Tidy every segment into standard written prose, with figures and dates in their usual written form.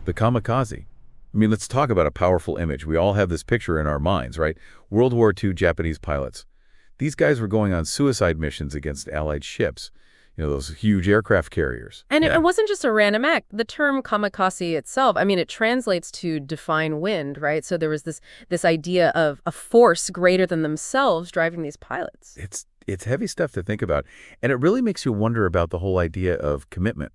The kamikaze. I mean, let's talk about a powerful image. We all have this picture in our minds, right? World War II Japanese pilots. These guys were going on suicide missions against Allied ships. Those huge aircraft carriers. And it Yeah. wasn't just a random act. The term kamikaze itself, I mean, it translates to define wind, right? So there was this idea of a force greater than themselves driving these pilots. It's heavy stuff to think about. And it really makes you wonder about the whole idea of commitment.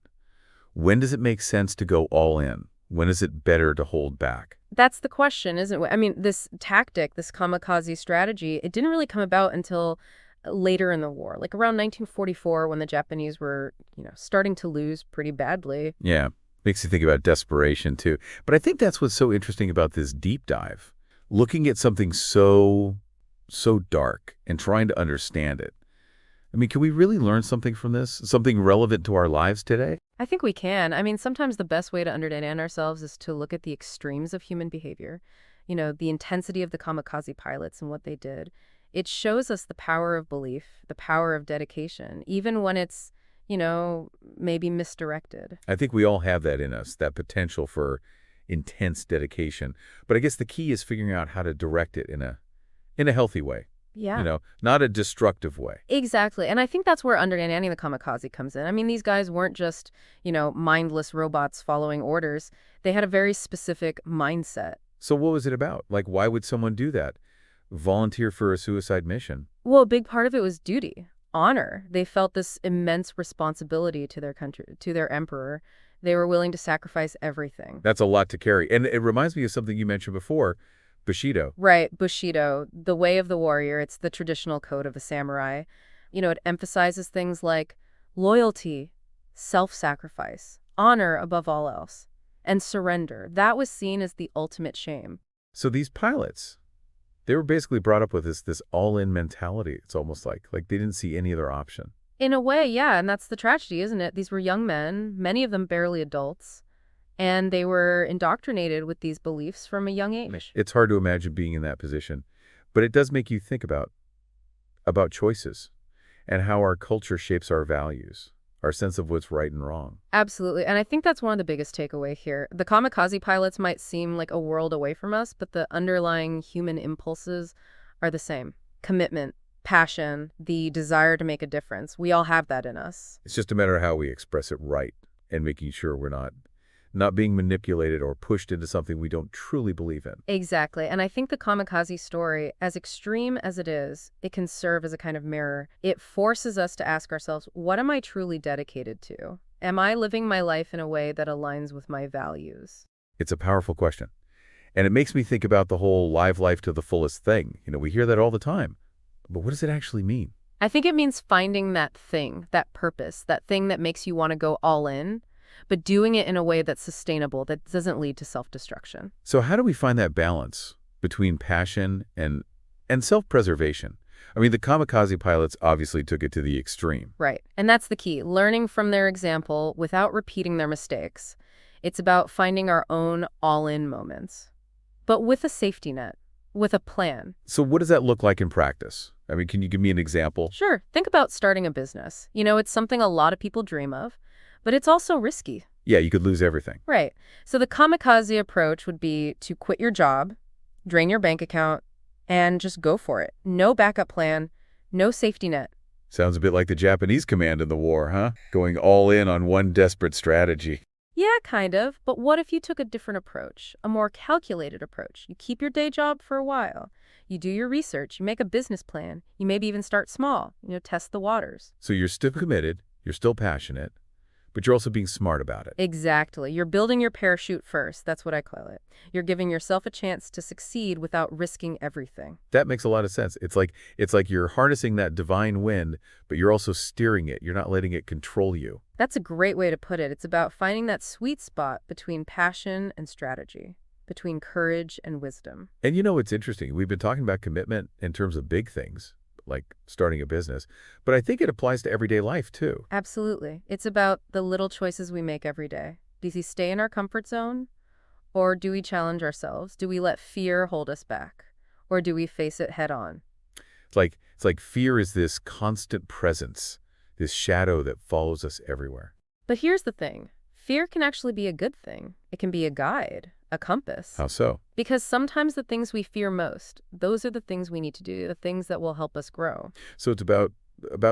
When does it make sense to go all in? When is it better to hold back? That's the question, isn't it? I mean, this tactic, this kamikaze strategy, it didn't really come about until later in the war, like around 1944 when the Japanese were, starting to lose pretty badly. Yeah, makes you think about desperation too. But I think that's what's so interesting about this deep dive. Looking at something so dark and trying to understand it. I mean, can we really learn something from this? Something relevant to our lives today? I think we can. I mean, sometimes the best way to understand ourselves is to look at the extremes of human behavior. The intensity of the kamikaze pilots and what they did. It shows us the power of belief, the power of dedication, even when it's, maybe misdirected. I think we all have that in us, that potential for intense dedication. But I guess the key is figuring out how to direct it in a healthy way. Yeah. Not a destructive way. Exactly. And I think that's where understanding the kamikaze comes in. I mean, these guys weren't just, mindless robots following orders. They had a very specific mindset. So what was it about? Like, why would someone do that? Volunteer for a suicide mission? Well, a big part of it was duty, honor. They felt this immense responsibility to their country, to their emperor. They were willing to sacrifice everything. That's a lot to carry. And it reminds me of something you mentioned before, Bushido. Right, Bushido, the way of the warrior. It's the traditional code of a samurai. It emphasizes things like loyalty, self-sacrifice, honor above all else, and surrender. That was seen as the ultimate shame. So these pilots, they were basically brought up with this all-in mentality. It's almost like they didn't see any other option. In a way, yeah, and that's the tragedy, isn't it? These were young men, many of them barely adults, and they were indoctrinated with these beliefs from a young age. It's hard to imagine being in that position, but it does make you think about choices and how our culture shapes our values, our sense of what's right and wrong. Absolutely, and I think that's one of the biggest takeaway here. The kamikaze pilots might seem like a world away from us, but the underlying human impulses are the same. Commitment, passion, the desire to make a difference. We all have that in us. It's just a matter of how we express it right and making sure we're not being manipulated or pushed into something we don't truly believe in. Exactly. And I think the kamikaze story, as extreme as it is, it can serve as a kind of mirror. It forces us to ask ourselves, what am I truly dedicated to? Am I living my life in a way that aligns with my values? It's a powerful question. And it makes me think about the whole live life to the fullest thing. We hear that all the time. But what does it actually mean? I think it means finding that thing, that purpose, that thing that makes you want to go all in, but doing it in a way that's sustainable, that doesn't lead to self-destruction. So how do we find that balance between passion and self-preservation? I mean, the kamikaze pilots obviously took it to the extreme. Right. And that's the key, learning from their example without repeating their mistakes. It's about finding our own all-in moments, but with a safety net, with a plan. So what does that look like in practice? I mean, can you give me an example? Sure. Think about starting a business. It's something a lot of people dream of, but it's also risky. Yeah, you could lose everything. Right. So the kamikaze approach would be to quit your job, drain your bank account, and just go for it. No backup plan, no safety net. Sounds a bit like the Japanese command in the war, huh? Going all in on one desperate strategy. Yeah, kind of. But what if you took a different approach, a more calculated approach? You keep your day job for a while. You do your research. You make a business plan. You maybe even start small, test the waters. So you're still committed, you're still passionate, but you're also being smart about it. Exactly. You're building your parachute first. That's what I call it. You're giving yourself a chance to succeed without risking everything. That makes a lot of sense. It's like you're harnessing that divine wind, but you're also steering it. You're not letting it control you. That's a great way to put it. It's about finding that sweet spot between passion and strategy, between courage and wisdom. And it's interesting. We've been talking about commitment in terms of big things, like starting a business, but I think it applies to everyday life too. Absolutely. It's about the little choices we make every day. Do we stay in our comfort zone? Or do we challenge ourselves? Do we let fear hold us back? Or do we face it head on? It's like fear is this constant presence, this shadow that follows us everywhere. But here's the thing. Fear can actually be a good thing. It can be a guide, a compass. How so? Because sometimes the things we fear most, those are the things we need to do, the things that will help us grow. So it's about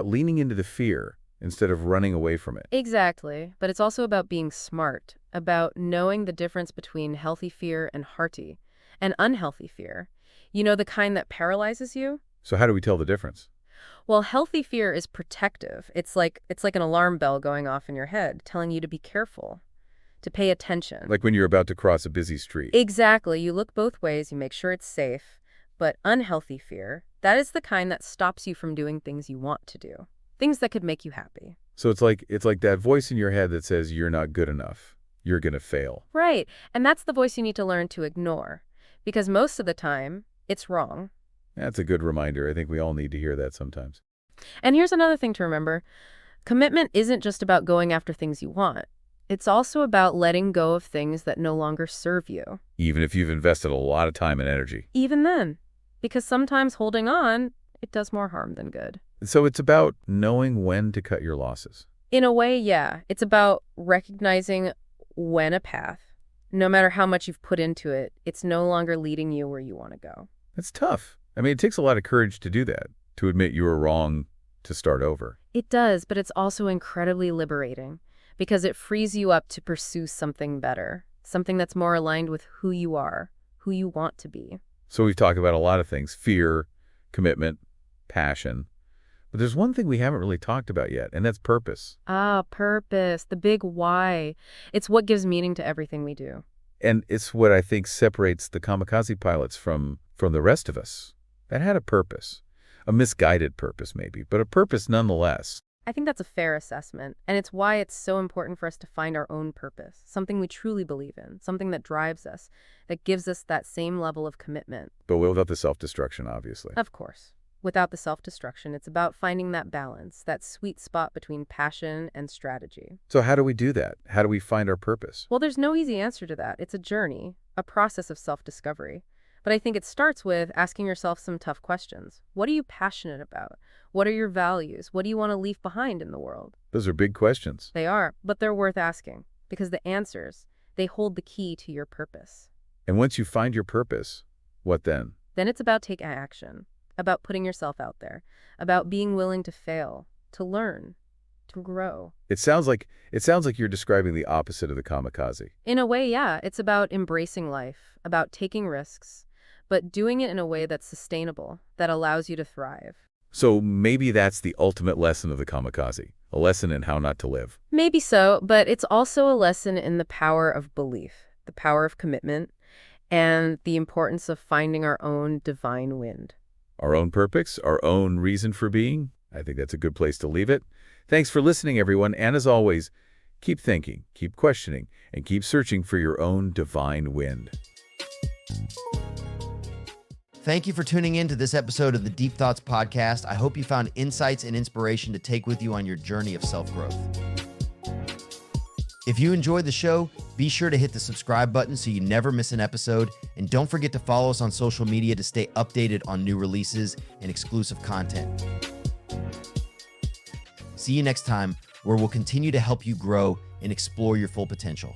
leaning into the fear instead of running away from it. Exactly. But it's also about being smart, about knowing the difference between healthy fear and hearty, and unhealthy fear. You know, the kind that paralyzes you? So how do we tell the difference? Well, healthy fear is protective. It's like an alarm bell going off in your head, telling you to be careful, to pay attention. Like when you're about to cross a busy street. Exactly. You look both ways, you make sure it's safe. But unhealthy fear, that is the kind that stops you from doing things you want to do, things that could make you happy. So it's like that voice in your head that says you're not good enough. You're going to fail. Right. And that's the voice you need to learn to ignore. Because most of the time, it's wrong. That's a good reminder. I think we all need to hear that sometimes. And here's another thing to remember. Commitment isn't just about going after things you want. It's also about letting go of things that no longer serve you. Even if you've invested a lot of time and energy. Even then. Because sometimes holding on, it does more harm than good. So it's about knowing when to cut your losses. In a way, yeah. It's about recognizing when a path, no matter how much you've put into it, it's no longer leading you where you want to go. That's tough. I mean, it takes a lot of courage to do that, to admit you were wrong, to start over. It does, but it's also incredibly liberating because it frees you up to pursue something better, something that's more aligned with who you are, who you want to be. So we've talked about a lot of things: fear, commitment, passion. But there's one thing we haven't really talked about yet, and that's purpose. Ah, purpose, the big why. It's what gives meaning to everything we do. And it's what I think separates the kamikaze pilots from the rest of us. That had a purpose. A misguided purpose, maybe, but a purpose nonetheless. I think that's a fair assessment, and it's why it's so important for us to find our own purpose, something we truly believe in, something that drives us, that gives us that same level of commitment. But without the self-destruction, obviously. Of course. Without the self-destruction, it's about finding that balance, that sweet spot between passion and strategy. So how do we do that? How do we find our purpose? Well, there's no easy answer to that. It's a journey, a process of self-discovery. But I think it starts with asking yourself some tough questions. What are you passionate about? What are your values? What do you want to leave behind in the world? Those are big questions. They are, but they're worth asking because the answers, they hold the key to your purpose. And once you find your purpose, what then? Then it's about taking action, about putting yourself out there, about being willing to fail, to learn, to grow. It sounds like you're describing the opposite of the kamikaze. In a way, yeah, it's about embracing life, about taking risks, but doing it in a way that's sustainable, that allows you to thrive. So maybe that's the ultimate lesson of the kamikaze, a lesson in how not to live. Maybe so, but it's also a lesson in the power of belief, the power of commitment, and the importance of finding our own divine wind. Our own purpose, our own reason for being. I think that's a good place to leave it. Thanks for listening, everyone. And as always, keep thinking, keep questioning, and keep searching for your own divine wind. Thank you for tuning in to this episode of the Deep Thoughts Podcast. I hope you found insights and inspiration to take with you on your journey of self-growth. If you enjoyed the show, be sure to hit the subscribe button so you never miss an episode. And don't forget to follow us on social media to stay updated on new releases and exclusive content. See you next time, where we'll continue to help you grow and explore your full potential.